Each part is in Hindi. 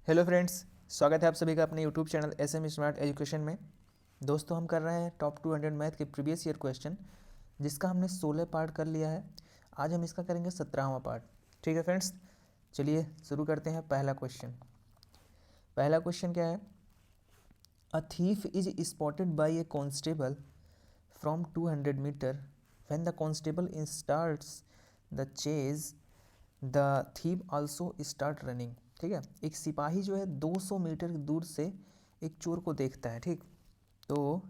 हेलो फ्रेंड्स, स्वागत है आप सभी का अपने YouTube channel SM smart education में। दोस्तों, हम कर रहे हैं टॉप 200 मैथ के प्रीवियस ईयर क्वेश्चन, जिसका हमने 16 पार्ट कर लिया है। आज हम इसका करेंगे 17वां पार्ट। ठीक है फ्रेंड्स, चलिए शुरू करते हैं। पहला क्वेश्चन क्या है? A thief is spotted by a constable from 200 metre. When the constable starts the chase, the thief also start running. ठीक है, एक सिपाही जो है 200 मीटर दूर से एक चोर को देखता है। ठीक, तो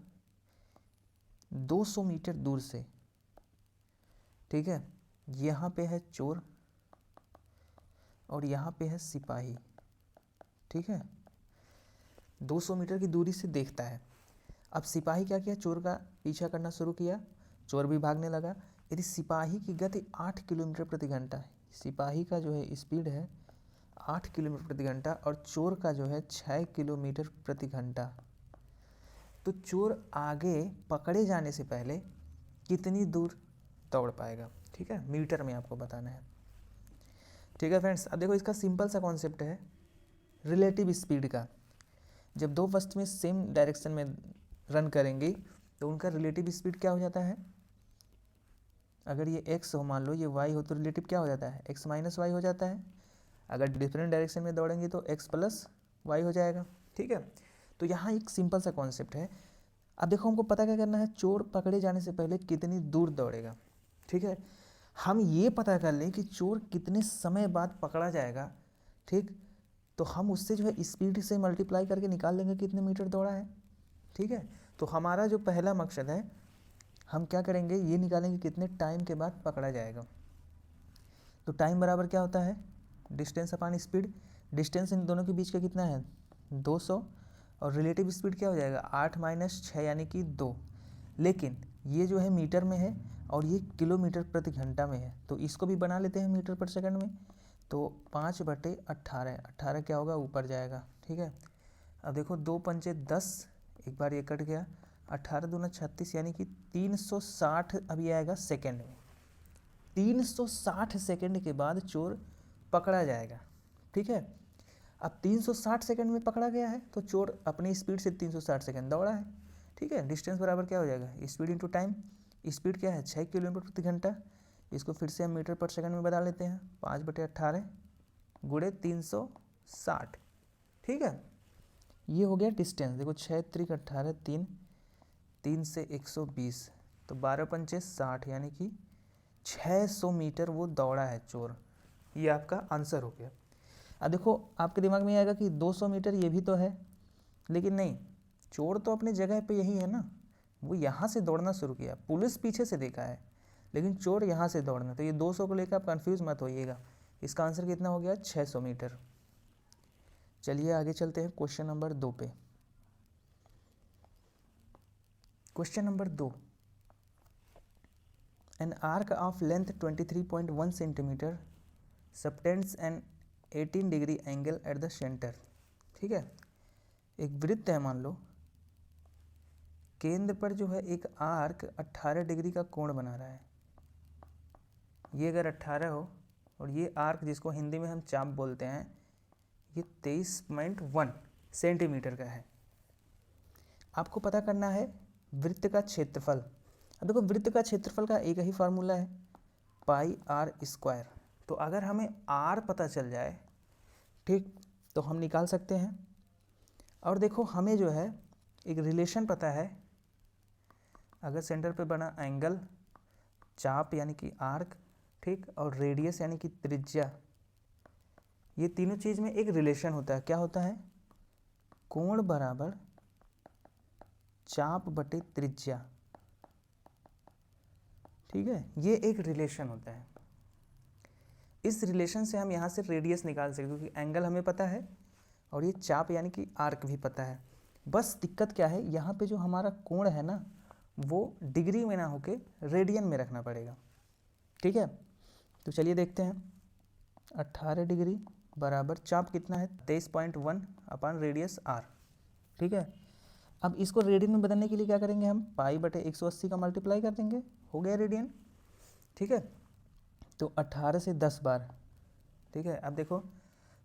200 मीटर दूर से, ठीक है, यहाँ पे है चोर और यहाँ पे है सिपाही। ठीक है, 200 मीटर की दूरी से देखता है। अब सिपाही क्या किया? चोर का पीछा करना शुरू किया, चोर भी भागने लगा। यदि सिपाही की गति 8 किलोमीटर प्रति घंटा है, सिपाही का जो है स्पीड है 8 किलोमीटर प्रति घंटा और चोर का जो है 6 किलोमीटर प्रति घंटा, तो चोर आगे पकड़े जाने से पहले कितनी दूर दौड़ पाएगा? ठीक है, मीटर में आपको बताना है। ठीक है फ्रेंड्स, अब देखो इसका सिंपल सा कॉन्सेप्ट है रिलेटिव स्पीड का। जब दो वस्तुएं सेम डायरेक्शन में रन करेंगी तो उनका रिलेटिव स्पीड क्या हो जाता है? अगर ये x हो, मान लो ये y हो, तो रिलेटिव क्या हो जाता है? x माइनस वाई हो जाता है। अगर डिफरेंट डायरेक्शन में दौड़ेंगे तो x प्लस वाई हो जाएगा। ठीक है, तो यहाँ एक सिंपल सा कॉन्सेप्ट है। अब देखो हमको पता क्या करना है? चोर पकड़े जाने से पहले कितनी दूर दौड़ेगा। ठीक है, हम ये पता कर लें कि चोर कितने समय बाद पकड़ा जाएगा। ठीक, तो हम उससे जो है स्पीड से मल्टीप्लाई करके निकाल लेंगे कितने मीटर दौड़ा है। ठीक है, तो हमारा जो पहला मकसद है, हम क्या करेंगे? ये निकालेंगे कितने टाइम के बाद पकड़ा जाएगा। तो टाइम बराबर क्या होता है? Distance upon speed. Distance in दोनों के बीच का कितना है? 200। और रिलेटिव स्पीड क्या हो जाएगा? 8 माइनस 6 यानी कि 2। लेकिन ये जो है मीटर में है और ये किलोमीटर प्रति घंटा में है, तो इसको भी बना लेते हैं मीटर पर सेकंड में। तो 5/18, 18 क्या होगा? ऊपर जाएगा। ठीक है, अब देखो 2 पंचे 10, एक बार ये कट गया, 18 दूना 36 यानी कि 360 अभी आएगा सेकंड में। 360 सेकंड के बाद चोर पकड़ा जाएगा। ठीक है, अब 360 सेकंड में पकड़ा गया है तो चोर अपनी स्पीड से 360 सेकंड दौड़ा है। ठीक है, डिस्टेंस बराबर क्या हो जाएगा? Speed into time. स्पीड क्या है? 6 किलोमीटर प्रति घंटा। इसको फिर से हम मीटर पर सेकंड में बदल लेते हैं। 5/18 गुणे 360। ठीक है, ये हो गया डिस्टेंस। देखो 6 त्रिक 18, 3 से 120, तो 12 पंचे 60 यानी कि 600 मीटर वो दौड़ा है चोर। ये आपका आंसर हो गया। अब देखो आपके दिमाग में आएगा कि 200 मीटर ये भी तो है, लेकिन नहीं, चोर तो अपने जगह पे यही है ना, वो यहाँ से दौड़ना शुरू किया, पुलिस पीछे से देखा है, लेकिन चोर यहाँ से दौड़ना। तो ये 200 को लेकर आप कंफ्यूज मत होइएगा। इसका आंसर कितना हो गया? 600 मीटर। चलिए आगे चलते हैं क्वेश्चन नंबर 2 पे। Question number 2, an arc of length 23.1 centimetre subtends an 18 degree angle at the centre. ठीक है, एक वृत्त है, मान लो केंद्र पर जो है एक आर्क 18 डिग्री का कोण बना रहा है। ये अगर 18 हो और ये आर्क जिसको हिंदी में हम चाप बोलते हैं, ये 23.1 सेंटीमीटर का है। आपको पता करना है वृत्त का क्षेत्रफल। अब देखो वृत्त का क्षेत्रफल का एक ही फार्मूला है, पाई आर स्क्वायर। तो अगर हमें आर पता चल जाए, ठीक, तो हम निकाल सकते हैं। और देखो हमें जो है एक रिलेशन पता है, अगर सेंटर पे बना एंगल, चाप यानी कि आर्क, ठीक, और रेडियस यानी कि त्रिज्या, ये तीनों चीज़ में एक रिलेशन होता है। क्या होता है? कोण बराबर चाप बटे त्रिज्या। ठीक है, ये एक रिलेशन होता है। इस रिलेशन से हम यहाँ से रेडियस निकाल सकते हैं, क्योंकि एंगल हमें पता है और ये चाप यानी कि आर्क भी पता है। बस दिक्कत क्या है, यहाँ पे जो हमारा कोण है ना, वो डिग्री में ना होके रेडियन में रखना पड़ेगा। ठीक है, तो चलिए देखते हैं। 18 डिग्री बराबर चाप कितना है? 23.1 अपान रेडियस आर। ठीक है, अब इसको रेडियन में बदलने के लिए क्या करेंगे? हम पाई बटे 180 का मल्टीप्लाई कर देंगे, हो गया रेडियन। ठीक है, तो 18 से 10 बार। ठीक है, अब देखो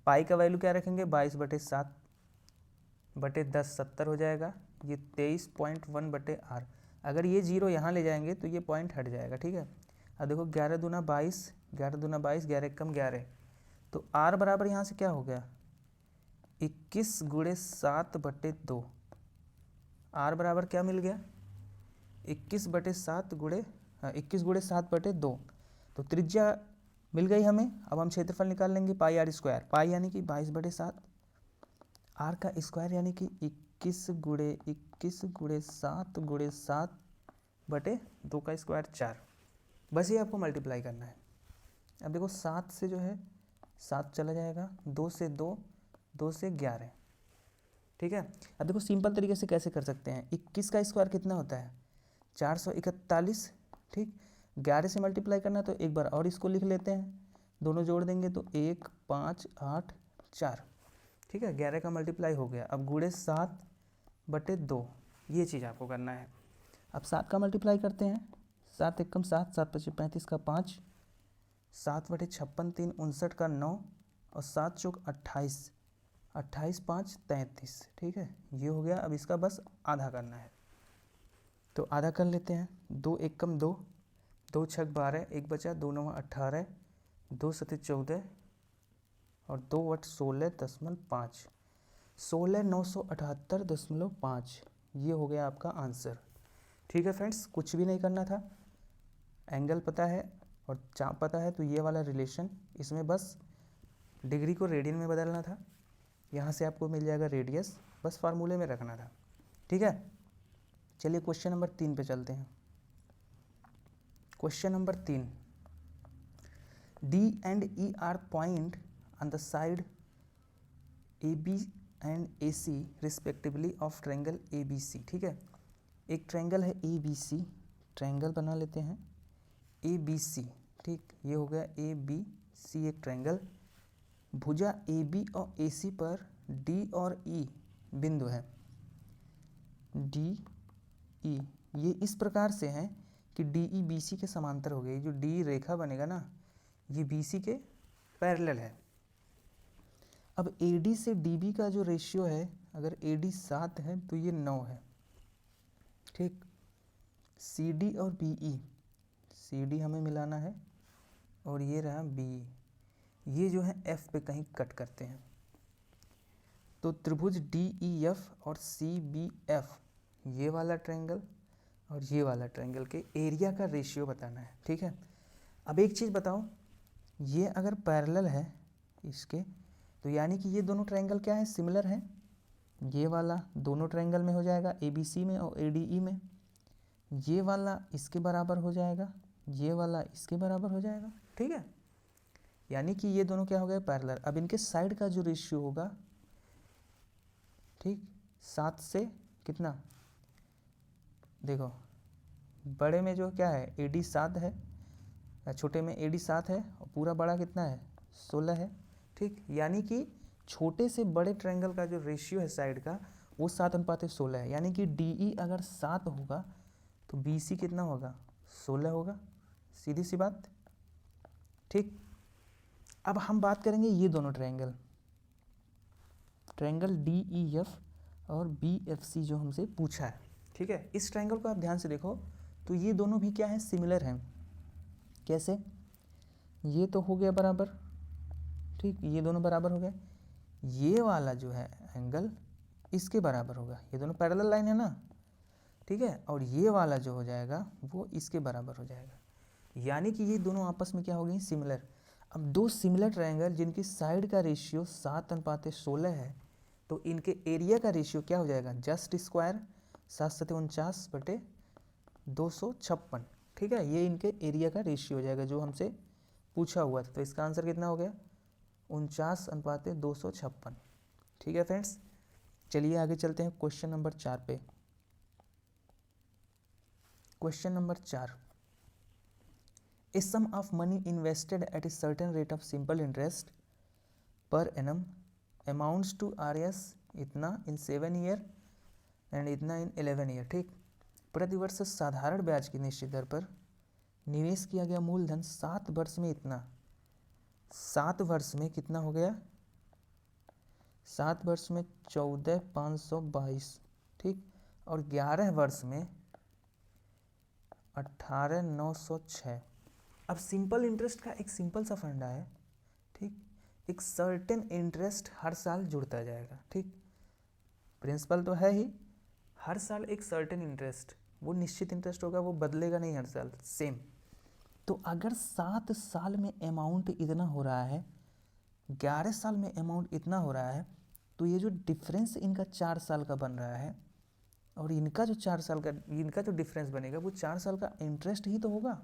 पाई का वैल्यू क्या रखेंगे, 22/7/10 70 हो जाएगा। ये 23.1/r, अगर ये जीरो यहाँ ले जाएंगे तो ये पॉइंट हट जाएगा, ठीक है। अब देखो 11 दूना 22, 11 दूना 22, 11 एकम 11, तो r बराबर यहाँ से क्या हो गया 21 गुणे 7/2। r बराबर क्या मिल गया 21/7 गुणे 21 गुणे 7/2। तो त्रिज्या मिल गई हमें। अब हम क्षेत्रफल निकाल लेंगे, पाई r स्क्वायर, पाई यानी कि 22/7, r का स्क्वायर यानी कि 21 गुणे 7/2 का स्क्वायर 4। बस ये आपको मल्टीप्लाई करना है। अब देखो 7 से जो है 7 चला जाएगा, 2 से 2, 2 से 11, ठीक है। अब देखो सिंपल तरीके से कैसे कर सकते हैं, 21 का स्क्वायर कितना होता है 441, ठीक। 11 से मल्टीप्लाई करना है तो एक बार और इसको लिख लेते हैं, दोनों जोड़ देंगे तो 1 5 8 4, ठीक है। 11 का मल्टीप्लाई हो गया। अब गुणे 7/2, ये चीज़ आपको करना है। अब 7 का मल्टीप्लाई करते हैं, 7 एकम 7, 7 पचे 35 का 5, 7/56 3 59 का 9, और 7 चौक 28, 28 5 33, ठीक है। ये हो गया। अब इसका बस आधा करना है, तो आधा कर लेते हैं। 2 एकम 2, 2 छक 12, 1 बचा, 2 9 18, 2 7 14, और 2 8 16.5, 16,978.5, ये हो गया आपका आंसर, ठीक है फ्रेंड्स। कुछ भी नहीं करना था, एंगल पता है और चाप पता है, तो ये वाला रिलेशन, इसमें बस डिग्री को रेडियन में बदलना था। यहाँ से आपको मिल जाएगा रेडियस, बस फार्मूले में रखना था, ठीक है। चलिए क्वेश्चन नंबर 3 पे चलते हैं। Question number 3, D and E are point on the side AB and AC respectively of triangle ABC, ठीक है। एक ट्रायंगल है ABC, ट्रायंगल बना लेते हैं ABC, ठीक। ये हो गया ABC एक ट्रायंगल। भुजा AB और AC पर D और E बिंदु है, DE ये इस प्रकार से है कि DE BC के समांतर हो गई। जो D रेखा बनेगा ना, ये BC के पैरेलल है। अब AD से DB का जो रेशियो है, अगर AD 7 है तो ये 9 है, ठीक। CD और BE, CD हमें मिलाना है, और ये रहा BE, ये जो है F पे कहीं कट करते हैं। तो त्रिभुज DEF और CBF, ये वाला ट्रायंगल और ये वाला ट्रायंगल के एरिया का रेशियो बताना है, ठीक है। अब एक चीज़ बताओ, ये अगर पैरेलल है इसके, तो यानी कि ये दोनों ट्रायंगल क्या है, सिमिलर है। ये वाला दोनों ट्रायंगल में हो जाएगा, ABC में और ADE में। ये वाला इसके बराबर हो जाएगा, ये वाला इसके बराबर हो जाएगा, ठीक है। यानी कि ये दोनों क्या हो गए, पैरेलल। अब इनके साइड का जो रेशियो होगा, ठीक, 7 से कितना, देखो बड़े में जो क्या है AD 7 है, छोटे में AD 7 है, और पूरा बड़ा कितना है 16 है, ठीक। यानी कि छोटे से बड़े ट्रायंगल का जो रेशियो है साइड का, वो 7:16 है। यानी कि DE अगर 7 होगा तो BC कितना होगा 16 होगा, सीधी सी बात, ठीक। अब हम बात करेंगे ये दोनों ट्रायंगल, ट्रायंगल DEF और BFC जो हमसे पूछा है, ठीक है। इस ट्रायंगल को आप ध्यान से देखो, तो ये दोनों भी क्या है, सिमिलर हैं। कैसे, ये तो हो गया बराबर, ठीक, ये दोनों बराबर हो गए। ये वाला जो है एंगल इसके बराबर होगा, ये दोनों पैरेलल लाइन है ना, ठीक है। और ये वाला जो हो जाएगा वो इसके बराबर हो जाएगा। यानी कि ये दोनों आपस में क्या हो गई, सिमिलर। अब दो सिमिलर ट्रायंगल जिनकी साइड का रेशियो 7:16 है, तो इनके एरिया का रेशियो क्या हो जाएगा, जस्ट स्क्वायर 7×7=256, ठीक है। ये इनके एरिया का रेशियो हो जाएगा जो हमसे पूछा हुआ था। तो इसका आंसर कितना हो गया 49:256, ठीक है फ्रेंड्स। चलिए आगे चलते हैं क्वेश्चन नंबर 4 पे। Question number 4, A sum of money invested at a certain rate of simple interest per annum amounts to Rs इतना in 7 year and इतना in 11 year, ठीक। प्रतिवर्ष साधारण ब्याज की निश्चित दर पर निवेश किया गया मूलधन 7 वर्ष में इतना, 7 वर्ष में कितना हो गया 7 वर्ष में 14,522, ठीक, और 11 वर्ष में 18,906। अब सिंपल इंटरेस्ट का एक सिंपल सा फंडा है, ठीक, एक सर्टेन इंटरेस्ट हर साल जुड़ता जाएगा, ठीक, प्रिंसिपल तो है ही, हर साल एक सर्टेन इंटरेस्ट, वो निश्चित इंटरेस्ट होगा, वो बदलेगा नहीं हर साल, सेम। तो अगर 7 साल में अमाउंट इतना हो रहा है, 11 साल में अमाउंट इतना हो रहा है, तो ये जो डिफरेंस इनका 4 साल का बन रहा है और इनका जो 4 साल का, इनका जो डिफरेंस बनेगा वो 4 साल का इंटरेस्ट ही तो होगा,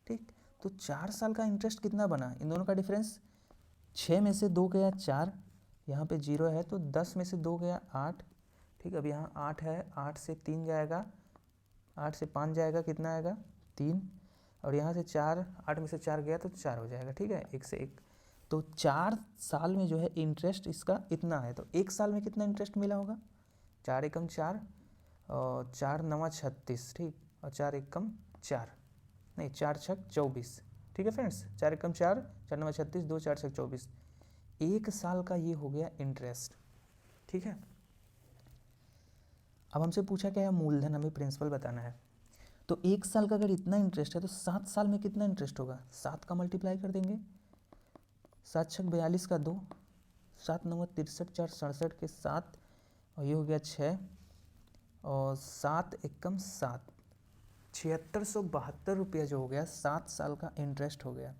ठीक। तो 4 साल का इंटरेस्ट कितना बना, इन दोनों का डिफरेंस, 6 में से 2 गया 4, यहाँ पे 0 है, तो 10 में से 2 गया 8, ठीक। अब यहाँ 8 है, 8 से 3 जाएगा, 8 से 5 जाएगा, कितना आएगा 3, और यहाँ से 4, 8 में से 4 गया तो 4 हो जाएगा, ठीक है, 1 से 1। तो 4 साल में जो है इंटरेस्ट इसका इतना है, तो 1 साल में कितना इंटरेस्ट मिला होगा, 4 एकम 4 और 4 नवा 36, ठीक, और 4 एकम 4, नहीं 4 छक 24, ठीक है फ्रेंड्स, 4 एकम 4, 4 नवा 36, 2 4 छक 24, 1 साल का ये हो गया इंटरेस्ट, ठीक है। अब हमसे पूछा क्या है, मूलधन, हमें प्रिंसिपल बताना है। तो 1 साल का अगर इतना इंटरेस्ट है तो 7 साल में कितना इंटरेस्ट होगा, 7 का मल्टीप्लाई कर देंगे, 7 छक 42 का 2, 7 नवा 63, 4 67 के 7, और ये हो गया 6, और 7 एकम 7, 7672 रुपया जो हो गया 7 साल का इंटरेस्ट हो गया।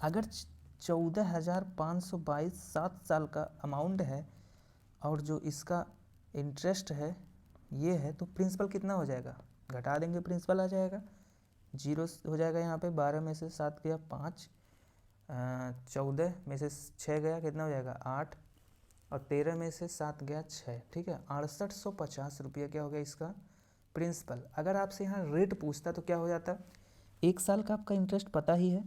अगर 14,522 7 साल का अमाउंट है और जो इसका इंटरेस्ट है ये है, तो प्रिंसिपल कितना हो जाएगा, घटा देंगे, प्रिंसिपल आ जाएगा 0 हो जाएगा, यहाँ पे 12 में से 7 गया 5, 14 में से 6 गया, कितना हो जाएगा 8, और 13 में से 7 गया 6, ठीक है, 6850 रुपया क्या हो गया इसका प्रिंसिपल। अगर आपसे यहाँ रेट पूछता तो क्या हो जाता, 1 साल का आपका इंटरेस्ट पता ही है,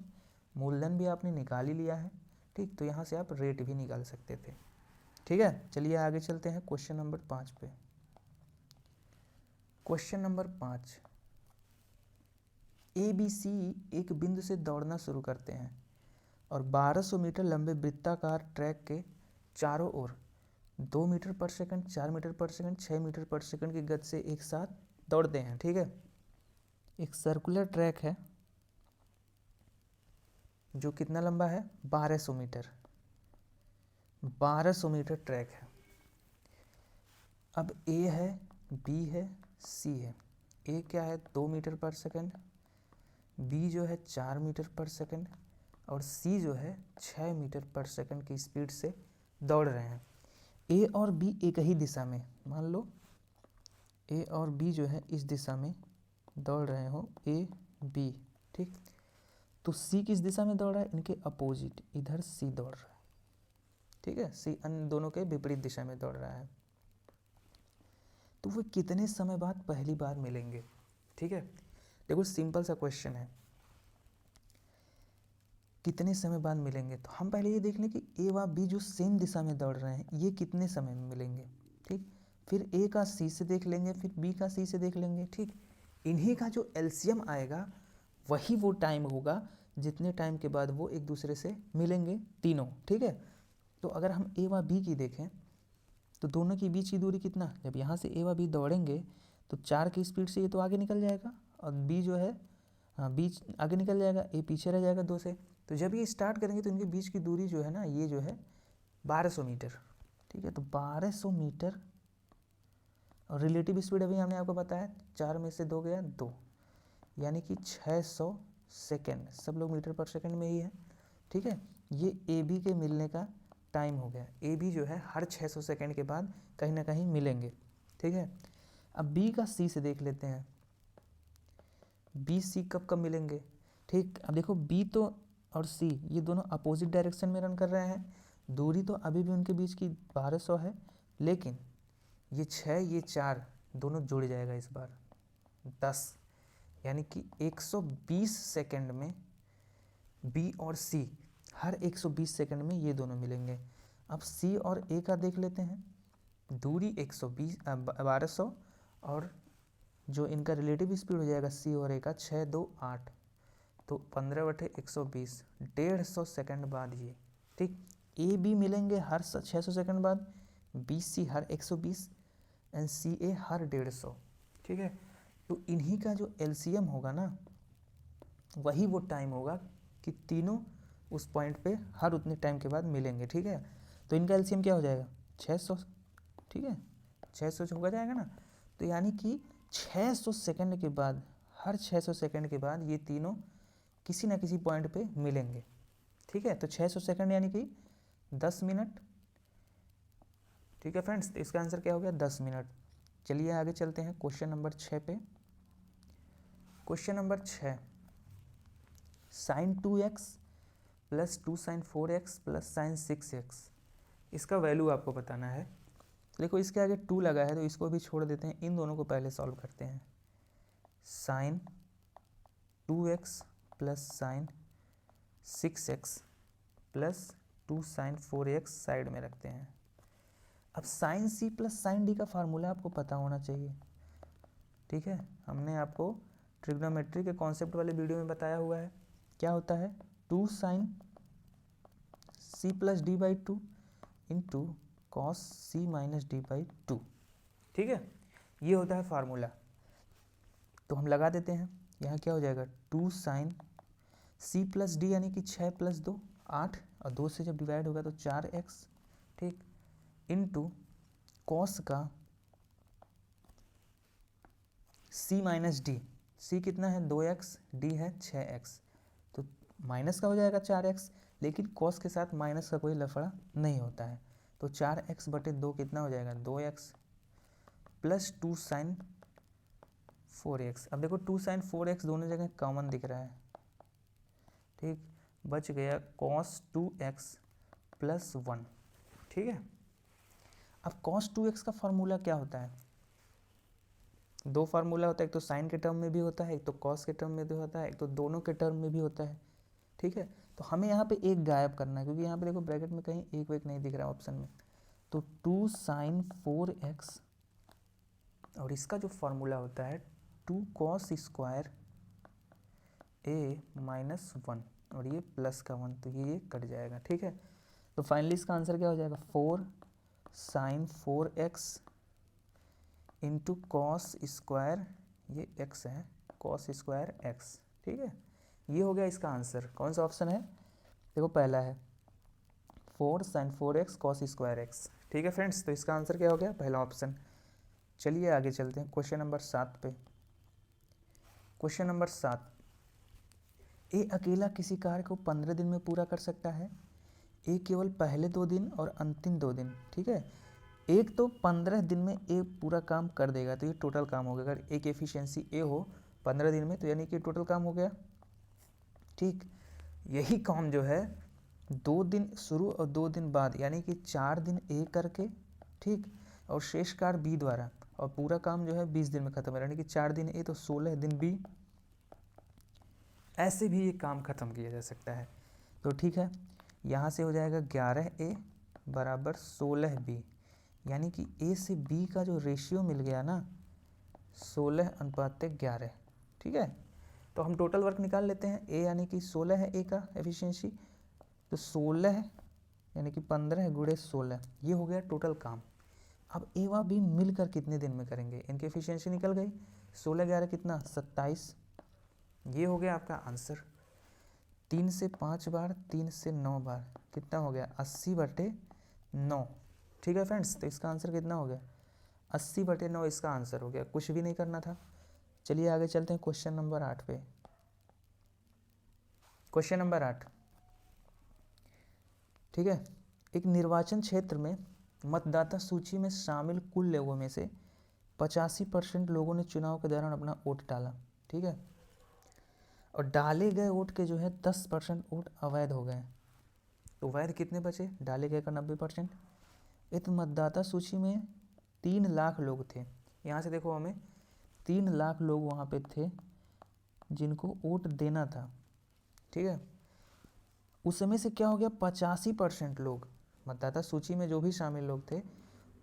मूलधन भी आपने निकाल ही लिया है, ठीक, तो यहाँ से आप रेट भी निकाल सकते थे, ठीक है। चलिए आगे चलते हैं क्वेश्चन नंबर 5 पे। क्वेश्चन नंबर 5, ABC एक बिंदु से दौड़ना शुरू करते हैं और 1200 मीटर लंबे वृत्ताकार ट्रैक के चारों ओर 2 मीटर पर सेकंड, 4 मीटर पर सेकंड, 6 मीटर पर सेकंड की गति से एक साथ दौड़ते हैं, ठीक है। एक सर्कुलर ट्रैक है जो कितना लंबा है, 1200 मीटर, 1200 मीटर ट्रैक है। अब A है, B है, C है। A क्या है 2 मीटर पर सेकंड, B जो है 4 मीटर पर सेकंड, और C जो है 6 मीटर पर सेकंड की स्पीड से दौड़ रहे हैं। A और B एक ही दिशा में, मान लो A और B जो है इस दिशा में दौड़ रहे हो, A B, ठीक। तो C किस दिशा में दौड़ रहा है, इनके अपोजिट, इधर C दौड़ रहा है, ठीक है, C अन्य दोनों के विपरीत दिशा में दौड़ रहा है। तो वो कितने समय बाद पहली बार मिलेंगे, ठीक है। देखो सिंपल सा क्वेश्चन है, कितने समय बाद मिलेंगे, तो हम पहले ये देख लें कि A व B जो सेम दिशा में दौड़ रहे हैं ये कितने समय में मिलेंगे, ठीक। फिर A का C से देख लेंगे, फिर B का C से देख लेंगे, ठीक। इन्हीं का जो एलसीएम आएगा वही वो टाइम होगा जितने टाइम के बाद वो एक दूसरे से मिलेंगे तीनों, ठीक है। तो अगर हम A व B की देखें तो दोनों के बीच की दूरी कितना, जब यहाँ से A व B दौड़ेंगे तो 4 की स्पीड से ये तो आगे निकल जाएगा, और B जो है, हाँ B आगे निकल जाएगा, A पीछे रह जाएगा 2 से। तो जब ये स्टार्ट करेंगे तो इनके बीच की दूरी जो है ना, ये जो है 1200 मीटर, ठीक है। तो 1200 मीटर, और रिलेटिव स्पीड अभी हमने आपको बताया 4 में से 2 गया 2, यानी कि 600 सेकेंड, सब लोग मीटर पर सेकेंड में ही है, ठीक है। ये AB के मिलने का टाइम हो गया, AB जो है हर 600 सेकेंड के बाद कहीं ना कहीं मिलेंगे, ठीक है। अब B का C से देख लेते हैं, B C कब कब मिलेंगे, ठीक। अब देखो B तो और C ये दोनों अपोजिट डायरेक्शन में रन कर रहे हैं, दूरी तो अभी भी उनके बीच की 1200 है, लेकिन ये 6 ये 4 दोनों जुड़ जाएगा इस बार 10, यानी कि 120 सेकेंड में B और C हर 120 सेकंड में ये दोनों मिलेंगे। अब C और A का देख लेते हैं, दूरी 1200, और जो इनका रिलेटिव स्पीड हो जाएगा C और A का 6 2 8, तो 15/120, 150 सेकंड बाद ये, ठीक। ए बी मिलेंगे हर 600 सेकंड बाद, बी सी हर 120 एंड सी ए हर 150, ठीक है। तो इन्हीं का जो एलसीएम होगा ना, वही वो टाइम होगा कि तीनों उस पॉइंट पे हर उतने टाइम के बाद मिलेंगे, ठीक है। तो इनका एलसीएम क्या हो जाएगा 600, ठीक है, 600 होगा जाएगा ना। तो यानी कि 600 सेकंड के बाद, हर 600 सेकंड के बाद ये तीनों किसी ना किसी पॉइंट पे मिलेंगे, ठीक है। तो 600 सेकंड यानी कि 10 मिनट, ठीक है फ्रेंड्स। तो इसका आंसर क्या हो गया 10 मिनट। चलिए आगे चलते हैं क्वेश्चन नंबर 6 पे। Question number 6, sine 2x plus 2 sine 4x plus sine 6x, इसका वैल्यू आपको बताना है। देखो इसके आगे 2 लगा है तो इसको भी छोड़ देते हैं, इन दोनों को पहले सॉल्व करते हैं। Sine 2x plus sine 6x plus 2 sine 4x side में रखते हैं। अब sine C plus sine D का फार्मूला आपको पता होना चाहिए, ठीक है। हमने आपको ट्रिग्नोमेट्री के कॉन्सेप्ट वाले वीडियो में बताया हुआ है। क्या होता है 2 sine C plus D by 2 into cos C minus D by 2, ठीक है। ये होता है फार्मूला। तो हम लगा देते हैं, यहाँ क्या हो जाएगा 2 साइन सी प्लस डी यानी कि 6 प्लस 2 8, और 2 से जब डिवाइड होगा तो 4x, ठीक, इंटू कॉस का c माइनस डी, सी कितना है 2x, डी है 6x, तो माइनस का हो जाएगा 4x, लेकिन कॉस के साथ माइनस का कोई लफड़ा नहीं होता है। तो 4x बटे 2 कितना हो जाएगा 2x प्लस 2 साइन 4x। अब देखो 2 साइन 4x दोनों जगह कॉमन दिख रहा है, ठीक, बच गया cos 2x प्लस 1, ठीक है। अब cos 2x का फॉर्मूला क्या होता है, दो फार्मूला होता है, एक तो साइन के टर्म में भी होता है, एक तो कॉस के टर्म में भी होता है, एक तो दोनों के टर्म में भी होता है, ठीक है। तो हमें यहाँ पे एक गायब करना है, क्योंकि यहाँ पे देखो ब्रैकेट में कहीं एक वेक नहीं दिख रहा है ऑप्शन में। तो 2 साइन 4x और इसका जो फार्मूला होता है 2 कॉस स्क्वायर ए माइनस 1 और ये प्लस का 1, तो ये कट जाएगा, ठीक है। तो फाइनली इसका आंसर क्या हो जाएगा 4 sine 4x into cos square, ये x है, कॉस स्क्वायर x, ठीक है। ये हो गया इसका आंसर। कौन सा ऑप्शन है, देखो पहला है 4 sine 4x cos square x, ठीक है फ्रेंड्स। तो इसका आंसर क्या हो गया पहला ऑप्शन। चलिए आगे चलते हैं क्वेश्चन नंबर 7 पे। क्वेश्चन नंबर 7, ए अकेला किसी कार्य को 15 दिन में पूरा कर सकता है, ए केवल पहले 2 दिन और अंतिम 2 दिन, ठीक है। एक तो 15 दिन में ए पूरा काम कर देगा, तो ये टोटल काम हो गया। अगर एक एफिशिएंसी ए हो 15 दिन में, तो यानी कि टोटल काम हो गया, ठीक। यही काम जो है 2 दिन शुरू और 2 दिन बाद, यानी कि 4 दिन ए करके, ठीक, और शेष कार्य बी द्वारा, और पूरा काम जो है 20 दिन में खत्म है, यानी कि 4 दिन ए तो 16 दिन बी, ऐसे भी ये काम खत्म किया जा सकता है। तो ठीक है, यहाँ से हो जाएगा 11 ए बराबर 16 बी, यानी कि ए से बी का जो रेशियो मिल गया ना 16:11, ठीक है। तो हम टोटल वर्क निकाल लेते हैं। ए यानी कि 16 है ए का एफिशिएंसी, तो 16 यानी कि 15 गुणे 16, ये हो गया टोटल काम। अब ए व बी मिलकर कितने दिन में करेंगे, इनकी एफिशिएंसी निकल गई, 16 11 कितना 27, ये हो गया आपका आंसर। 3 से 5 बार, 3 से 9 बार, कितना हो गया 80/9, ठीक है फ्रेंड्स। तो इसका आंसर कितना हो गया 80/9, इसका आंसर हो गया, कुछ भी नहीं करना था। चलिए आगे चलते हैं क्वेश्चन नंबर 8 पे। क्वेश्चन नंबर 8, ठीक है। एक निर्वाचन क्षेत्र में मतदाता सूची में शामिल कुल लोगों में से 85% लोगों ने चुनाव के दौरान अपना वोट डाला, ठीक है, और डाले गए वोट के जो है 10% वोट अवैध हो गए। तो वैध कितने बचे, डाले गए का 90%। इस मतदाता सूची में 3 लाख लोग थे, यहाँ से देखो हमें 3 लाख लोग वहाँ पे थे जिनको वोट देना था, ठीक है। उस समय से क्या हो गया 85% लोग, मतदाता सूची में जो भी शामिल लोग थे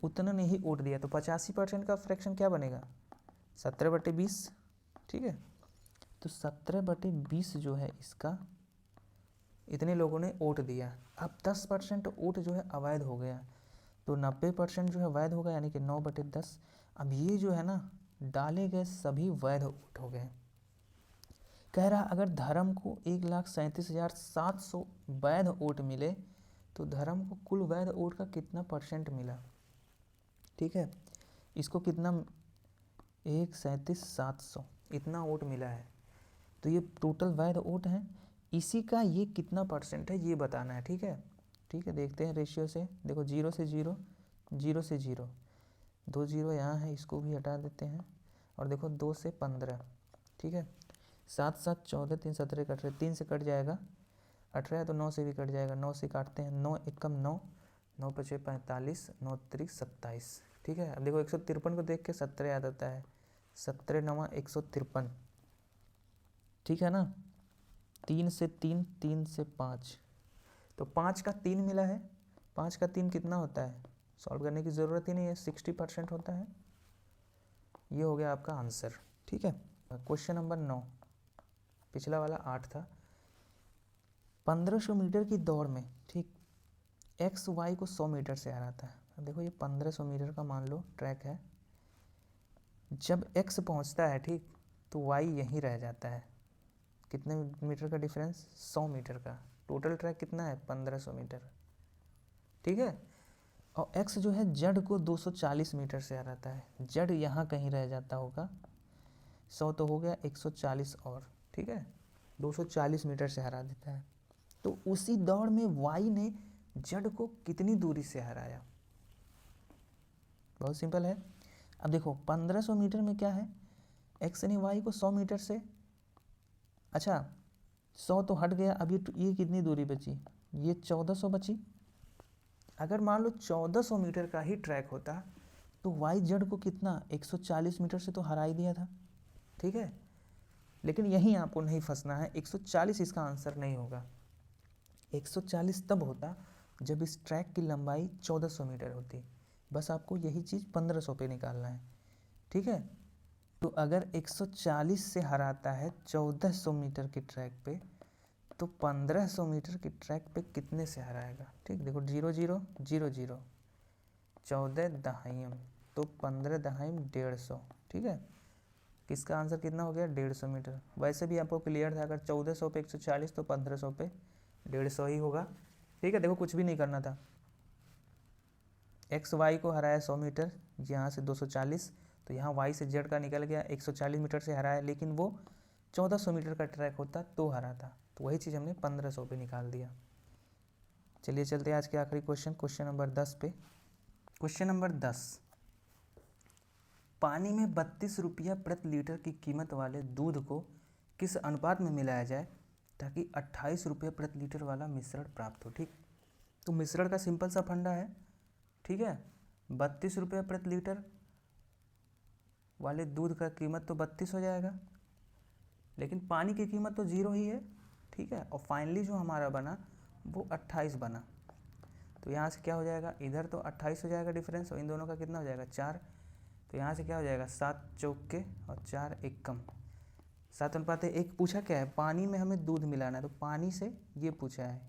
उतना ने ही वोट दिया, तो 85% का फ्रैक्शन क्या बनेगा 17/20, ठीक है। तो 17/20 जो है इसका इतने लोगों ने वोट दिया। अब 10% वोट जो है अवैध हो गया, तो 90% जो है वैध होगा, यानी कि 9/10। अब ये जो है ना डाले गए सभी वैध वोट हो गए। कह रहा अगर धर्म को 1,37,700 वैध वोट मिले तो धर्म को कुल वैध वोट का कितना % मिला। ठीक है, इसको कितना 1,37,700 इतना वोट मिला है, तो ये टोटल वैध वोट है, इसी का ये कितना % है ये बताना है। ठीक है, ठीक है, देखते हैं रेशियो से। देखो 0 से 0, 0 से 0, 2 0 यहाँ है, इसको भी हटा देते हैं। और देखो 2 से 15, ठीक है, 7 7 14, 3 17 कट रहे, 3 से कट जाएगा 18 है, तो 9 से भी कट जाएगा, 9 से काटते हैं, 9 एकम 9, 9 पचे 45, 9 त्रिक 27। ठीक है, अब देखो 153 को देख के 17 याद आता है, 17 9 153। ठीक है ना, 3 से 3, 3 से 5, तो 5 का 3 मिला है। 5 का 3 कितना होता है, सॉल्व करने की ज़रूरत ही नहीं है, 60% होता है। ये हो गया आपका आंसर। ठीक है, क्वेश्चन नंबर 9, पिछला वाला 8 था। 1500 मीटर की दौड़ में, ठीक, एक्स वाई को 100 मीटर से हराता है। अब देखो ये 1500 मीटर का मान लो ट्रैक है, जब एक्स पहुंचता है, ठीक, तो वाई यहीं रह जाता है। कितने मीटर का डिफरेंस, 100 मीटर का। टोटल ट्रैक कितना है, 1500 मीटर। ठीक है, और एक्स जो है जड़ को 240 मीटर से हराता है, जड़ यहाँ कहीं रह जाता होगा। 100 तो हो गया, 140 और, ठीक है, 240 मीटर से हरा देता है। तो उसी दौड़ में वाई ने जड़ को कितनी दूरी से हराया, बहुत सिंपल है। अब देखो 1500 मीटर में क्या है, एक्स ने वाई को 100 मीटर से, अच्छा 100 तो हट गया, अब ये कितनी दूरी बची, ये 1400 बची। अगर मान लो 1400 मीटर का ही ट्रैक होता तो वाई जड़ को कितना 140 मीटर से तो हरा ही दिया था। ठीक है, लेकिन यहीं आपको नहीं फंसना है, 140 इसका आंसर नहीं होगा। 140 तब होता जब इस ट्रैक की लंबाई 1400 मीटर होती। बस आपको यही चीज़ 1500 पे निकालना है। ठीक है, तो अगर 140 से हराता है 1400 मीटर की ट्रैक पे, तो 1500 मीटर की ट्रैक पे कितने से हराएगा। ठीक, देखो 0 0 0 0, 14 दहाइम, तो 15 दहाइम 150। ठीक है, किसका आंसर कितना हो गया, 150 मीटर। वैसे भी आपको क्लियर था, अगर 1400 पे 140 तो 1500 पे 150 ही होगा। ठीक है, देखो कुछ भी नहीं करना था, एक्स वाई को हराया 100 मीटर, यहाँ से 240, तो यहाँ वाई से जेड का निकल गया, 140 मीटर से हराया, लेकिन वो 1400 मीटर का ट्रैक होता तो हरा था, तो वही चीज़ हमने 1500 पे निकाल दिया। चलिए चलते हैं आज के आखिरी क्वेश्चन, क्वेश्चन नंबर 10 पे। क्वेश्चन नंबर 10, पानी में 32 रुपया प्रति लीटर की कीमत वाले दूध को किस अनुपात में मिलाया जाए ताकि 28 रुपये प्रति लीटर वाला मिश्रण प्राप्त हो। ठीक, तो मिश्रण का सिंपल सा फंडा है। ठीक है, 32 रुपये प्रति लीटर वाले दूध का कीमत तो 32 हो जाएगा, लेकिन पानी की कीमत तो 0 ही है। ठीक है, और फाइनली जो हमारा बना वो 28 बना, तो यहाँ से क्या हो जाएगा, इधर तो 28 हो जाएगा डिफरेंस, और इन दोनों का कितना हो जाएगा 4, तो यहाँ से क्या हो जाएगा 7 चौके और 4 एक कम, 7:1 पूछा क्या है, पानी में हमें दूध मिलाना है, तो पानी से ये पूछा है,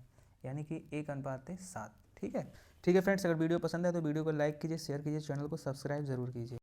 यानी कि 1:7। ठीक है, ठीक है फ्रेंड्स, अगर वीडियो पसंद है तो वीडियो को लाइक कीजिए, शेयर कीजिए, चैनल को सब्सक्राइब जरूर कीजिए।